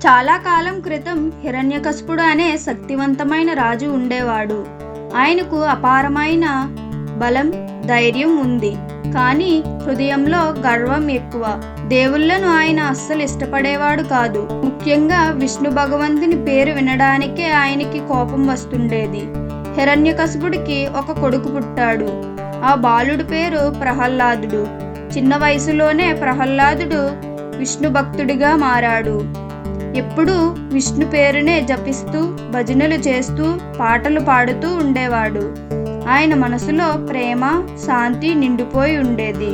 చాలా కాలం క్రితం హిరణ్యకశిపుడు అనే శక్తివంతమైన రాజు ఉండేవాడు. ఆయనకు అపారమైన బలం, ధైర్యం ఉంది. కానీ హృదయంలో గర్వం ఎక్కువ. దేవుళ్లను ఆయన అస్సలు ఇష్టపడేవాడు కాదు. ముఖ్యంగా విష్ణు భగవంతుని పేరు వినడానికే ఆయనకి కోపం వస్తుండేది. హిరణ్యకశిపుడికి ఒక కొడుకు పుట్టాడు. ఆ బాలుడి పేరు ప్రహ్లాదుడు. చిన్న వయసులోనే ప్రహ్లాదుడు విష్ణు భక్తుడిగా మారాడు. ఎప్పుడూ విష్ణు పేరునే జపిస్తూ, భజనలు చేస్తూ, పాటలు పాడుతూ ఉండేవాడు. ఆయన మనసులో ప్రేమ, శాంతి నిండిపోయి ఉండేది.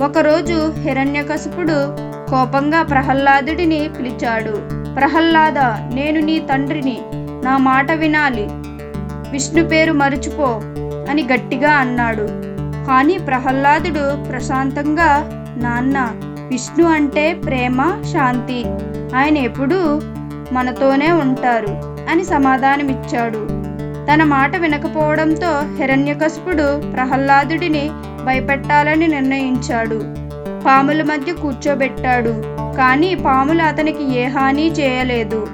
ఒకరోజు హిరణ్యకశిపుడు కోపంగా ప్రహ్లాదుడిని పిలిచాడు. ప్రహ్లాద, నేను నీ తండ్రిని, నా మాట వినాలి, విష్ణు పేరు మరచిపో అని గట్టిగా అన్నాడు. కానీ ప్రహ్లాదుడు ప్రశాంతంగా, నాన్న, విష్ణు అంటే ప్రేమ, శాంతి, ఆయన ఎప్పుడూ మనతోనే ఉంటారు అని సమాధానమిచ్చాడు. తన మాట వినకపోవడంతో హిరణ్యకశిపుడు ప్రహ్లాదుడిని భయపెట్టాలని నిర్ణయించాడు. పాముల మధ్య కూర్చోబెట్టాడు. కానీ పాములు అతనికి ఏ హాని చేయలేదు.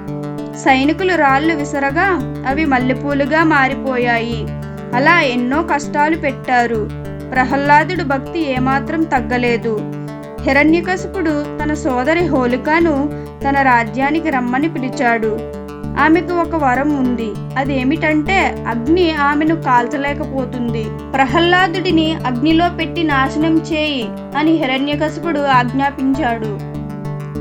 సైనికులు రాళ్లు విసరగా అవి మల్లెపూలుగా మారిపోయాయి. అలా ఎన్నో కష్టాలు పెట్టారు. ప్రహ్లాదుడు భక్తి ఏమాత్రం తగ్గలేదు. హిరణ్యకశిపుడు తన సోదరి హోలికను తన రాజ్యానికి రమ్మని పిలిచాడు. ఆమెకు ఒక వరం ఉంది. అదేమిటంటే అగ్ని ఆమెను కాల్చలేకపోతుంది. ప్రహ్లాదుడిని అగ్నిలో పెట్టి నాశనం చేయి అని హిరణ్యకశిపుడు ఆజ్ఞాపించాడు.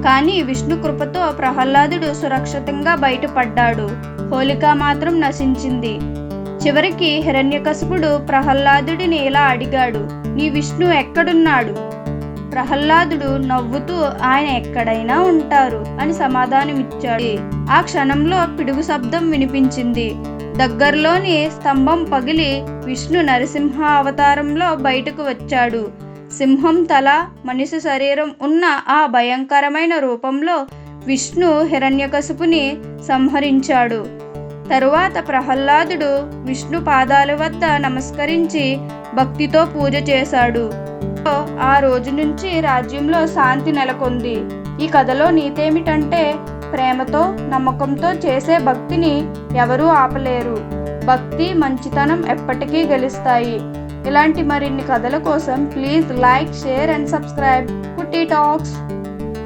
కానీ విష్ణు కృపతో ప్రహ్లాదుడు సురక్షితంగా బయటపడ్డాడు. హోలిక మాత్రం నశించింది. చివరికి హిరణ్యకశిపుడు ప్రహ్లాదుడిని ఇలా అడిగాడు, నీ విష్ణు ఎక్కడున్నాడు? ప్రహ్లాదుడు నవ్వుతూ, ఆయన ఎక్కడైనా ఉంటారు అని సమాధానమిచ్చాడు. ఆ క్షణంలో పిడుగు శబ్దం వినిపించింది. దగ్గరలోని స్తంభం పగిలి విష్ణు నరసింహ అవతారంలో బయటకు వచ్చాడు. సింహం తల, మనిషి శరీరం ఉన్న ఆ భయంకరమైన రూపంలో విష్ణు హిరణ్యకశిపుని సంహరించాడు. తరువాత ప్రహ్లాదుడు విష్ణు పాదాల వద్ద నమస్కరించి భక్తితో పూజ చేశాడు. ఆ రోజు నుంచి రాజ్యంలో శాంతి నెలకొంది. ఈ కథలో నీతేమిటంటే, ప్రేమతో, నమ్మకంతో చేసే భక్తిని ఎవరూ ఆపలేరు. భక్తి, మంచితనం ఎప్పటికీ గెలుస్తాయి. ఇలాంటి మరిన్ని కథల కోసం please like, share and subscribe కుట్టి టాక్స్.